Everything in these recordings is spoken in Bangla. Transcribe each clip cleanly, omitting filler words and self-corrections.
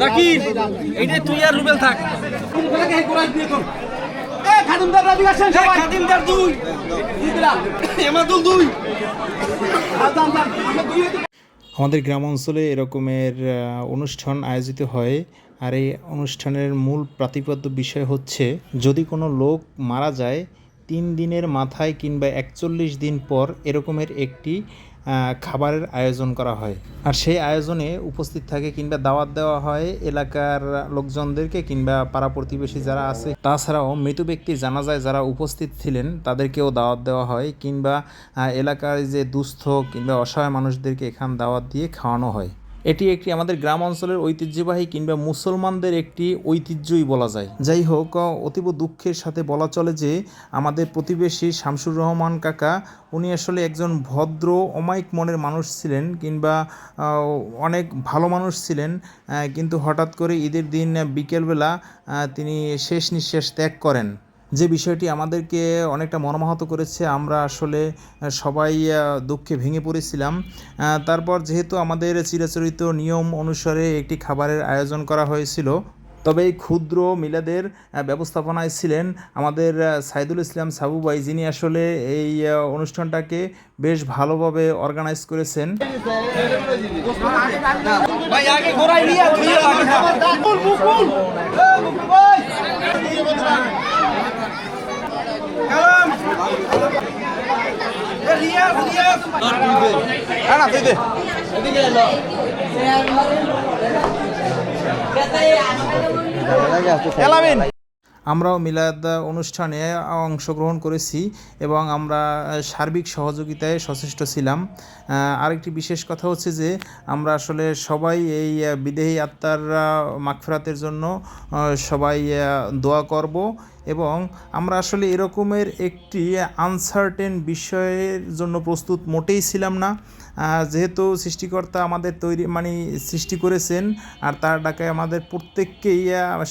জাকির এইটা তুই আর রুবেল থাক খাদিমদার দুই এমাদুল দুই আমাদের গ্রাম অঞ্চলে এরকমের অনুষ্ঠান আয়োজিত হয়। আর এই অনুষ্ঠানের মূল প্রতিপাদ্য বিষয় হচ্ছে, যদি কোনো লোক মারা যায় 3 দিনের মাথায় কিংবা 41 দিন পর এরকমের একটি খাবারের আয়োজন করা হয়। আর সেই আয়োজনে উপস্থিত থাকে কিংবা দাওয়াত দেওয়া হয় এলাকার লোকজনদেরকে কিংবা পাড়া প্রতিবেশী যারা আছে। তাছাড়াও মৃত ব্যক্তির জানাজায় যারা উপস্থিত ছিলেন তাদেরকেও দাওয়াত দেওয়া হয়, কিংবা এলাকার যে দুস্থ কিংবা অসহায় মানুষদেরকে এখান দাওয়াত দিয়ে খাওয়ানো হয়। এটি একটি আমাদের গ্রাম অঞ্চলের ঐতিহ্যবাহী কিংবা মুসলমানদের একটি ঐতিহ্যই বলা যায়। যাই হোক, অতীব দুঃখের সাথে বলা চলে যে আমাদের প্রতিবেশী শামসুর রহমান কাকা উনি আসলে একজন ভদ্র অমায়িক মনের মানুষ ছিলেন, কিংবা অনেক ভালো মানুষ ছিলেন। কিন্তু হঠাৎ করে ঈদের দিন বিকেলবেলা তিনি শেষ নিঃশ্বাস ত্যাগ করেন, যে বিষয়টি আমাদেরকে অনেকটা মর্মাহত করেছে। আমরা আসলে সবাই দুঃখে ভেঙে পড়েছিলাম। তারপর যেহেতু আমাদের চিরাচরিত নিয়ম অনুসারে একটি খাবারের আয়োজন করা হয়েছিল, তবে এই ক্ষুদ্র মিলাদের ব্যবস্থাপনায় ছিলেন আমাদের সাইদুল ইসলাম সাবু ভাই, যিনি আসলে এই অনুষ্ঠানটাকে বেশ ভালোভাবে অর্গানাইজ করেছেন। আমরাও মিলাদ অনুষ্ঠানে অংশগ্রহণ করেছি এবং আমরা সার্বিক সহযোগিতায় সচেষ্ট ছিলাম। আরেকটি বিশেষ কথা হচ্ছে যে আমরা আসলে সবাই এই বিদেহী আত্মার মাগফিরাতের জন্য সবাই দোয়া করব, এবং আমরা আসলে এরকমের একটি আনসার্টেন বিষয়ের জন্য প্রস্তুত মোটেই ছিলাম না। যেহেতু সৃষ্টিকর্তা আমাদের সৃষ্টি করেছেন, আর তার ডাকায় আমাদের প্রত্যেককেই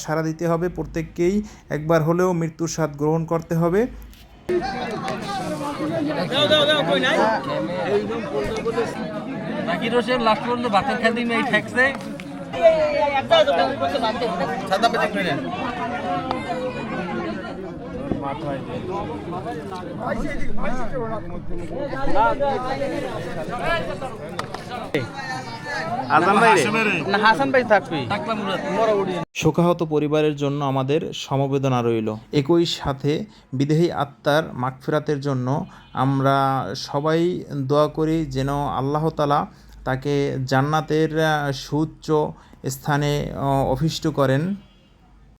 সাড়া দিতে হবে, প্রত্যেককেই একবার হলেও মৃত্যুর স্বাদ গ্রহণ করতে হবে। লাস্ট পর্যন্ত ভাতের খেতে এই ঠেকছে শোকাহত পরিবারের জন্য আমাদের সমবেদনা রইল। একই সাথে বিদেহী আত্মার মাগফিরাতের জন্য আমরা সবাই দোয়া করি যেন আল্লাহ তাআলা তাকে জান্নাতের সুউচ্চ স্থানে অভিষ্ট করেন।